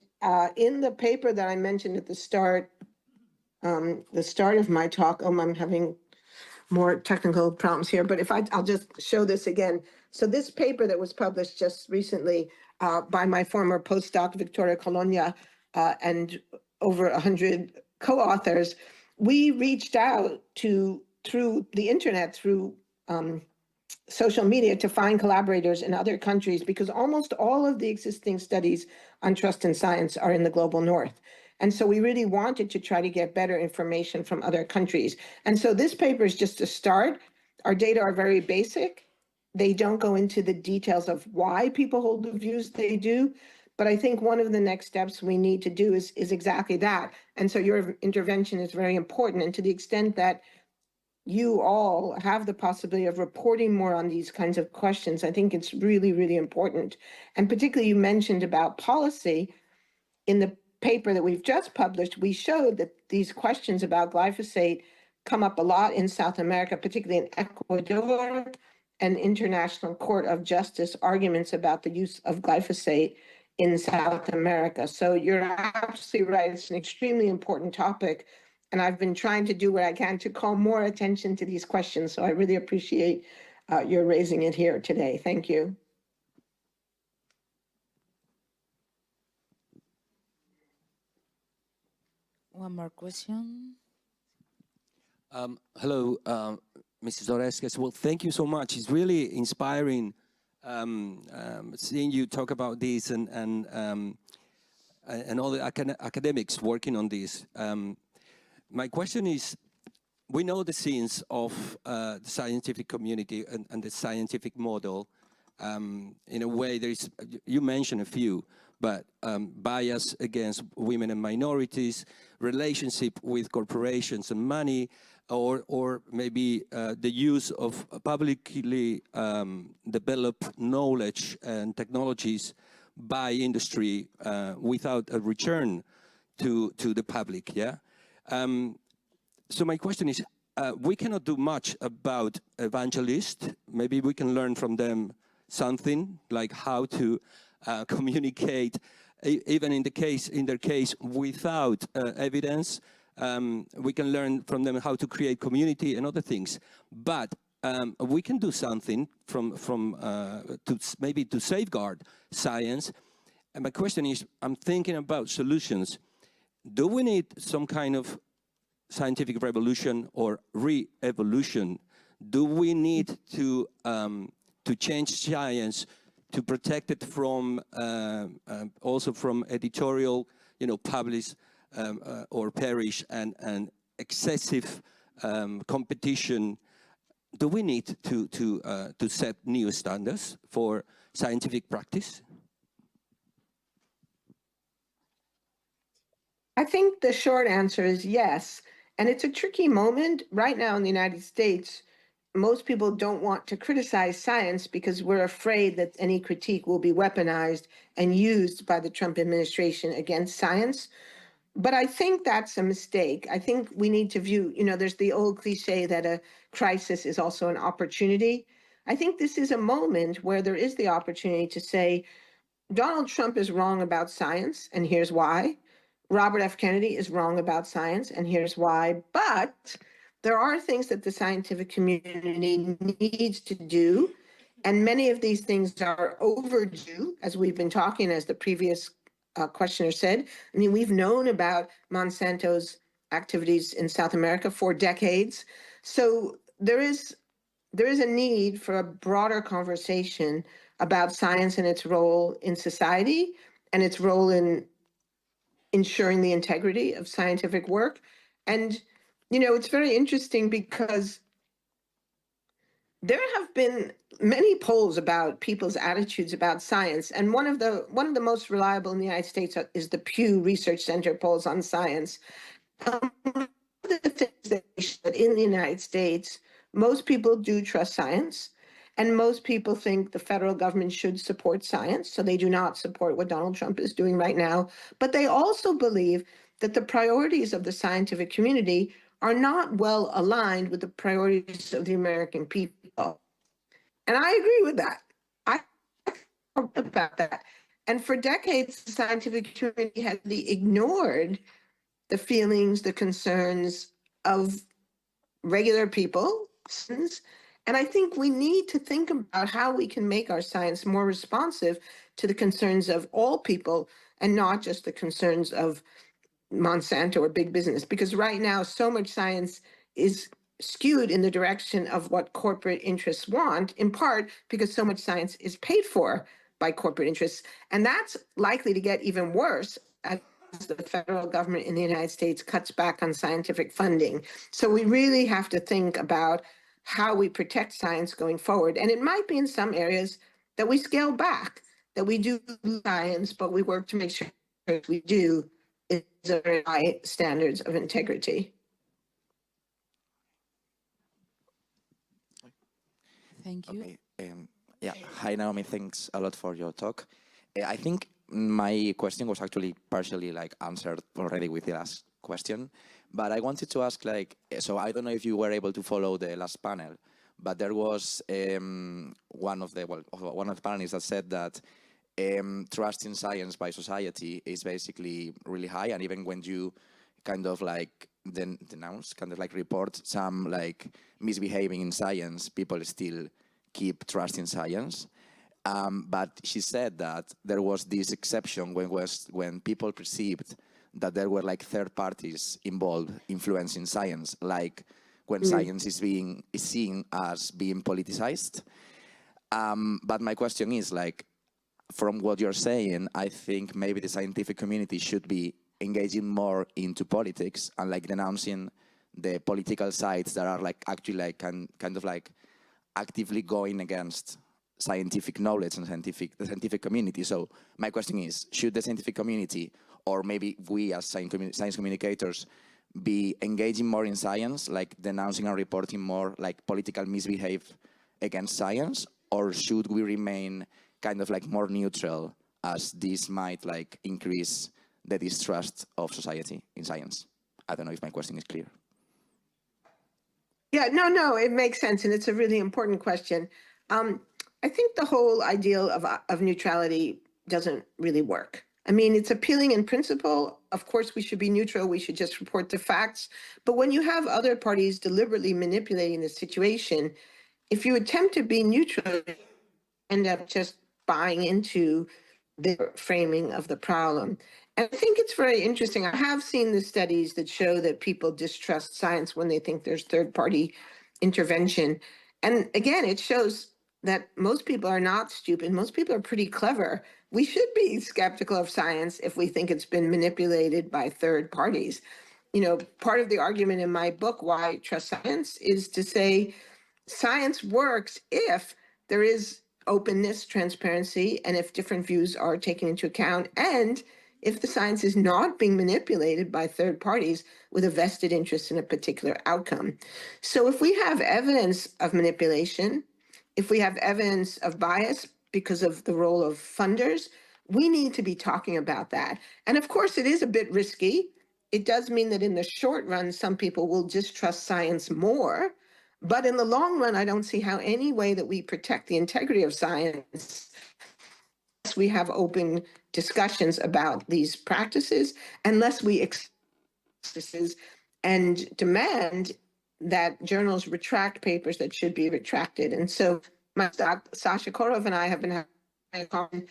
in the paper that I mentioned at the start of my talk, I'm having more technical problems here, but I'll just show this again. So this paper that was published just recently by my former postdoc, Victoria Colonia, and over 100 co-authors, we reached out through the internet, through social media, to find collaborators in other countries, because almost all of the existing studies on trust in science are in the global north. And so we really wanted to try to get better information from other countries. And so this paper is just a start. Our data are very basic. They don't go into the details of why people hold the views they do. But I think one of the next steps we need to do is exactly that. And so your intervention is very important. And to the extent that you all have the possibility of reporting more on these kinds of questions, I think it's really, really important. And particularly you mentioned about policy. In the paper that we've just published, we showed that these questions about glyphosate come up a lot in South America, particularly in Ecuador, and International Court of Justice arguments about the use of glyphosate in South America. So you're absolutely right. It's an extremely important topic. And I've been trying to do what I can to call more attention to these questions. So I really appreciate your raising it here today. Thank you. One more question. Hello, Mrs. Oreskes. Well, thank you so much. It's really inspiring seeing you talk about this and all the academics working on this. My question is, we know the scenes of the scientific community and the scientific model. In a way, you mentioned a few, but bias against women and minorities, relationship with corporations and money, or maybe the use of publicly developed knowledge and technologies by industry without a return to the public, yeah? So my question is, we cannot do much about evangelists. Maybe we can learn from them something, like how to communicate, even in their case, without evidence. We can learn from them how to create community and other things. But we can do something maybe to safeguard science. And my question is, I'm thinking about solutions. Do we need some kind of scientific revolution or re-evolution? Do we need to change science to protect it from also from editorial, publish or perish and excessive competition? Do we need to set new standards for scientific practice? I think the short answer is yes. And it's a tricky moment. Right now in the United States, most people don't want to criticize science because we're afraid that any critique will be weaponized and used by the Trump administration against science. But I think that's a mistake. I think we need to view, there's the old cliche that a crisis is also an opportunity. I think this is a moment where there is the opportunity to say, Donald Trump is wrong about science, and here's why. Robert F. Kennedy is wrong about science, and here's why. But there are things that the scientific community needs to do, and many of these things are overdue, as we've been talking, as the previous questioner said. I mean, we've known about Monsanto's activities in South America for decades. So there is a need for a broader conversation about science and its role in society and its role in ensuring the integrity of scientific work. And, it's very interesting because there have been many polls about people's attitudes about science. And one of the most reliable in the United States is the Pew Research Center polls on science. The things that in the United States, most people do trust science. And most people think the federal government should support science, so they do not support what Donald Trump is doing right now. But they also believe that the priorities of the scientific community are not well aligned with the priorities of the American people. And I agree with that. I talked about that. And for decades, the scientific community has ignored the feelings, the concerns of regular people. And I think we need to think about how we can make our science more responsive to the concerns of all people and not just the concerns of Monsanto or big business. Because right now, so much science is skewed in the direction of what corporate interests want, in part because so much science is paid for by corporate interests. And that's likely to get even worse as the federal government in the United States cuts back on scientific funding. So we really have to think about how we protect science going forward. And it might be in some areas that we scale back, that we do science, but we work to make sure we do is very high standards of integrity. Thank you. Okay. Yeah. Hi, Naomi. Thanks a lot for your talk. I think my question was actually partially answered already with the last question. But I wanted to ask, so I don't know if you were able to follow the last panel, but there was one of the panelists that said that trust in science by society is basically really high, and even when you kind of denounce, report some misbehaving in science, people still keep trusting science. But she said that there was this exception when people perceived that there were third parties involved influencing science, when science is seen as being politicized. But my question is, from what you're saying, I think maybe the scientific community should be engaging more into politics and denouncing the political sides that are actually kind of actively going against scientific knowledge and the scientific community. So my question is, should the scientific community, or maybe we as science communicators, be engaging more in science, denouncing and reporting more political misbehave against science, or should we remain kind of more neutral, as this might increase the distrust of society in science? I don't know if my question is clear. Yeah, no, it makes sense, and it's a really important question. I think the whole ideal of neutrality doesn't really work. I mean, it's appealing in principle. Of course, we should be neutral. We should just report the facts. But when you have other parties deliberately manipulating the situation, if you attempt to be neutral, you end up just buying into their framing of the problem. And I think it's very interesting. I have seen the studies that show that people distrust science when they think there's third-party intervention. And again, it shows that most people are not stupid. Most people are pretty clever. We should be skeptical of science if we think it's been manipulated by third parties. You know, part of the argument in my book, Why I Trust Science, is to say science works if there is openness, transparency, and if different views are taken into account, and if the science is not being manipulated by third parties with a vested interest in a particular outcome. So if we have evidence of manipulation, if we have evidence of bias because of the role of funders, we need to be talking about that. And of course, it is a bit risky. It does mean that in the short run, some people will distrust science more. But in the long run, I don't see how any way that we protect the integrity of science, we have open discussions about these practices, unless we and demand that journals retract papers that should be retracted. And so my Sasha Korov and I have been having a conversation.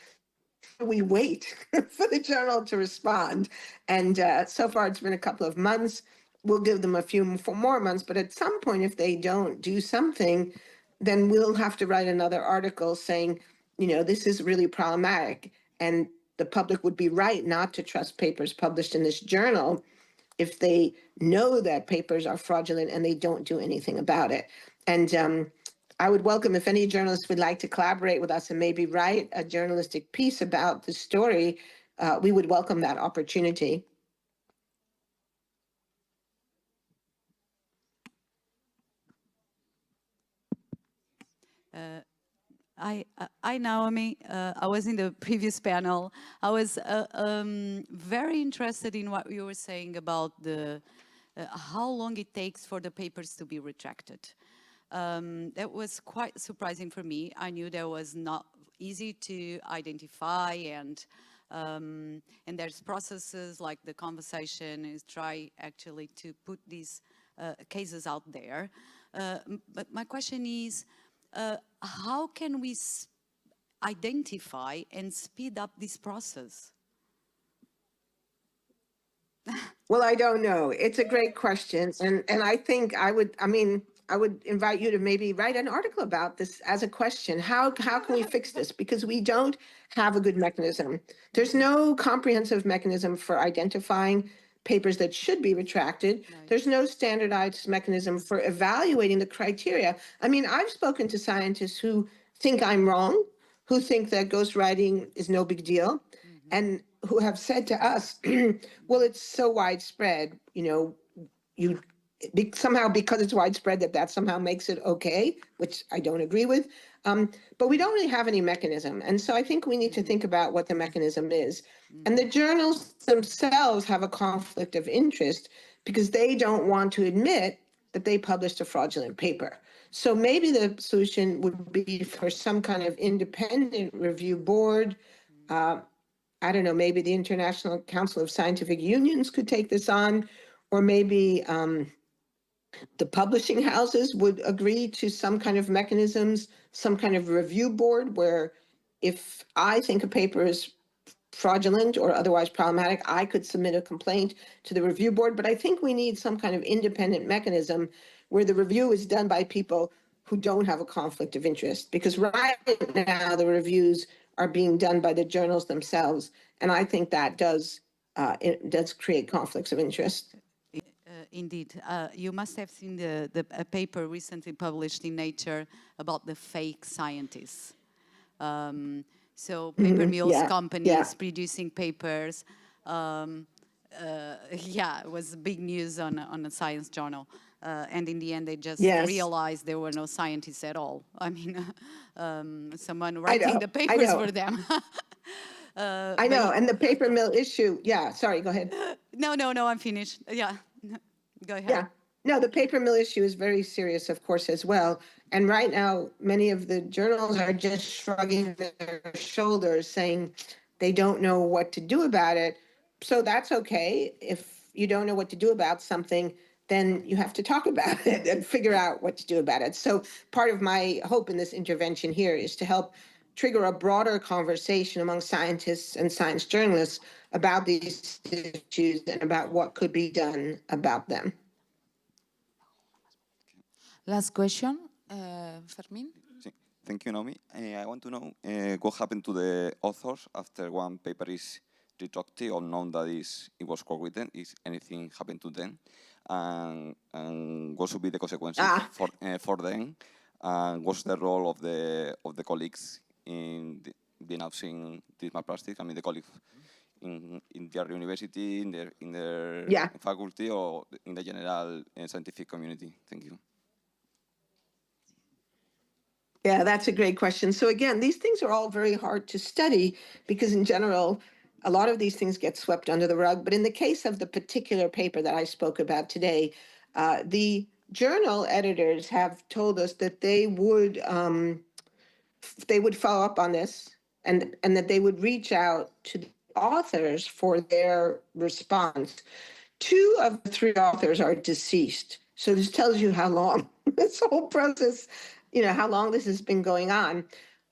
We wait for the journal to respond. And so far it's been a couple of months. We'll give them a few more months, but at some point, if they don't do something, then we'll have to write another article saying, you know, this is really problematic. And the public would be right not to trust papers published in this journal if they know that papers are fraudulent and they don't do anything about it. And I would welcome if any journalists would like to collaborate with us and maybe write a journalistic piece about the story. We would welcome that opportunity. Hi, Naomi. I was in the previous panel. I was very interested in what you were saying about the how long it takes for the papers to be retracted. That was quite surprising for me. I knew that was not easy to identify, and there's processes like the Conversation is try actually to put these cases out there. But my question is, how can we identify and speed up this process? Well, I don't know. It's a great question. And I think I would invite you to maybe write an article about this as a question. How can we fix this? Because we don't have a good mechanism. There's no comprehensive mechanism for identifying papers that should be retracted. Right. There's no standardized mechanism for evaluating the criteria. I mean, I've spoken to scientists who think I'm wrong, who think that ghostwriting is no big deal, and who have said to us, well, it's so widespread, you know, somehow because it's widespread that somehow makes it okay, which I don't agree with. But we don't really have any mechanism. And so I think we need to think about what the mechanism is. And the journals themselves have a conflict of interest because they don't want to admit that they published a fraudulent paper. So maybe the solution would be for some kind of independent review board. I don't know, maybe the International Council of Scientific Unions could take this on, or maybe the publishing houses would agree to some kind of mechanisms, some kind of review board where if I think a paper is fraudulent or otherwise problematic, I could submit a complaint to the review board. But I think we need some kind of independent mechanism where the review is done by people who don't have a conflict of interest. Because right now the reviews are being done by the journals themselves. And I think that it does create conflicts of interest. Indeed. You must have seen a paper recently published in Nature about the fake scientists. So paper mills companies producing papers. It was big news on a science journal. And in the end, they just realized there were no scientists at all. I mean, someone writing the papers for them. I know, and the paper mill issue, sorry, go ahead. No, I'm finished. Yeah, go ahead. Yeah, no, the paper mill issue is very serious, of course, as well. And right now, many of the journals are just shrugging their shoulders saying, they don't know what to do about it. So that's okay. If you don't know what to do about something, then you have to talk about it and figure out what to do about it. So part of my hope in this intervention here is to help trigger a broader conversation among scientists and science journalists about these issues and about what could be done about them. Last question, Fermín. Thank you, Naomi. I want to know what happened to the authors after one paper is retracted or known that it was co-written. Is anything happened to them? And what should be the consequences for them? And what's the role of the colleagues in denouncing this malpractice? I mean, the colleagues in their university, in their faculty, or in the general scientific community. Thank you. Yeah, that's a great question. So again, these things are all very hard to study because in general, a lot of these things get swept under the rug. But in the case of the particular paper that I spoke about today, the journal editors have told us that they would follow up on this and that they would reach out to the authors for their response. 2 of the 3 authors are deceased. So this tells you how long this whole process, how long this has been going on.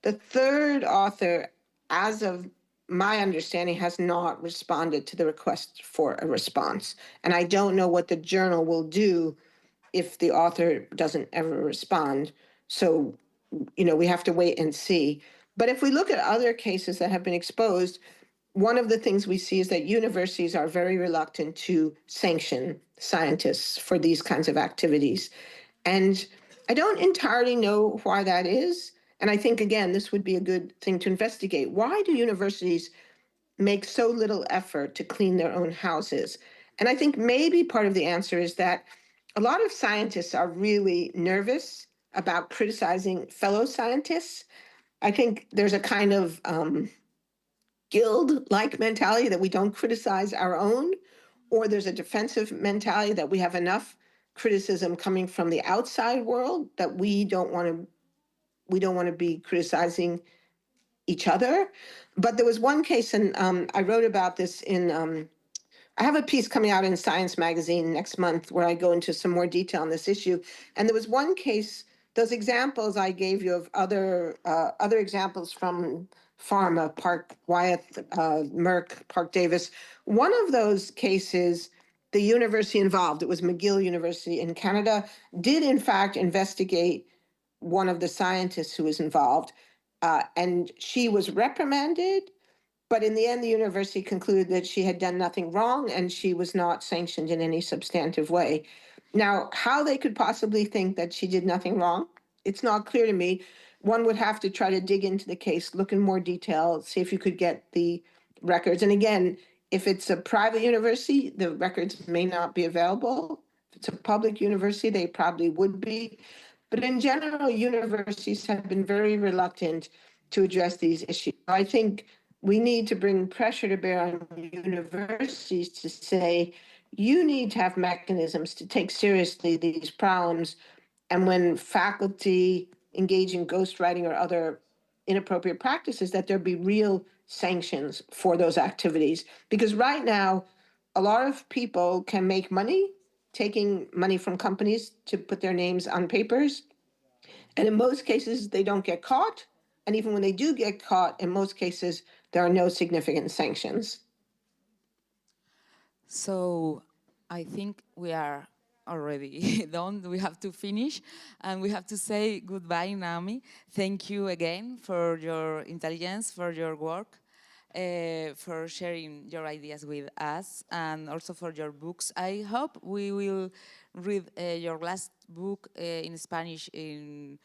The 3rd author, as of my understanding, has not responded to the request for a response. And I don't know what the journal will do if the author doesn't ever respond. So, we have to wait and see. But if we look at other cases that have been exposed, one of the things we see is that universities are very reluctant to sanction scientists for these kinds of activities. And I don't entirely know why that is. And I think, again, this would be a good thing to investigate. Why do universities make so little effort to clean their own houses? And I think maybe part of the answer is that a lot of scientists are really nervous about criticizing fellow scientists. I think there's a kind of guild-like mentality that we don't criticize our own, or there's a defensive mentality that we have enough criticism coming from the outside world that we don't want to be criticizing each other. But there was one case, and I wrote about this in I have a piece coming out in Science magazine next month where I go into some more detail on this issue. And there was one case, those examples I gave you of other examples from pharma, Park Wyeth, Merck, Park Davis. One of those cases, the university involved, it was McGill University in Canada, did in fact investigate one of the scientists who was involved. And she was reprimanded. But in the end, the university concluded that she had done nothing wrong and she was not sanctioned in any substantive way. Now, how they could possibly think that she did nothing wrong, it's not clear to me. One would have to try to dig into the case, look in more detail, see if you could get the records. And again, if it's a private university, the records may not be available. If it's a public university, they probably would be. But in general, universities have been very reluctant to address these issues. I think we need to bring pressure to bear on universities to say, you need to have mechanisms to take seriously these problems. And when faculty engage in ghostwriting or other inappropriate practices, that there be real sanctions for those activities. Because right now, a lot of people can make money taking money from companies to put their names on papers. And in most cases, they don't get caught. And even when they do get caught, in most cases, there are no significant sanctions. So I think we are already done. We have to finish and we have to say goodbye, Naomi. Thank you again for your intelligence, for your work, for sharing your ideas with us, and also for your books. I hope we will read your last book in Spanish in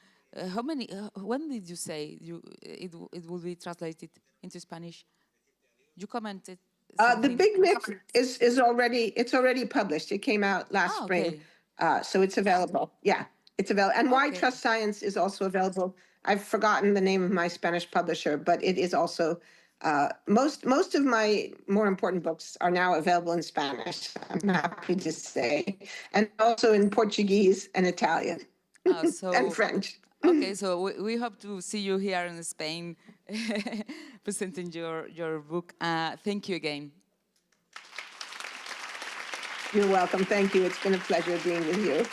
how many? When did you say it will be translated into Spanish? You commented. The Big Myth is already published. It came out last spring, so it's available. Yeah, it's available. And Why Trust Science is also available. I've forgotten the name of my Spanish publisher, but it is also most of my more important books are now available in Spanish. I'm happy to say, and also in Portuguese and Italian and French. Okay, so we hope to see you here in Spain presenting your book. Thank you again. You're welcome. Thank you. It's been a pleasure being with you.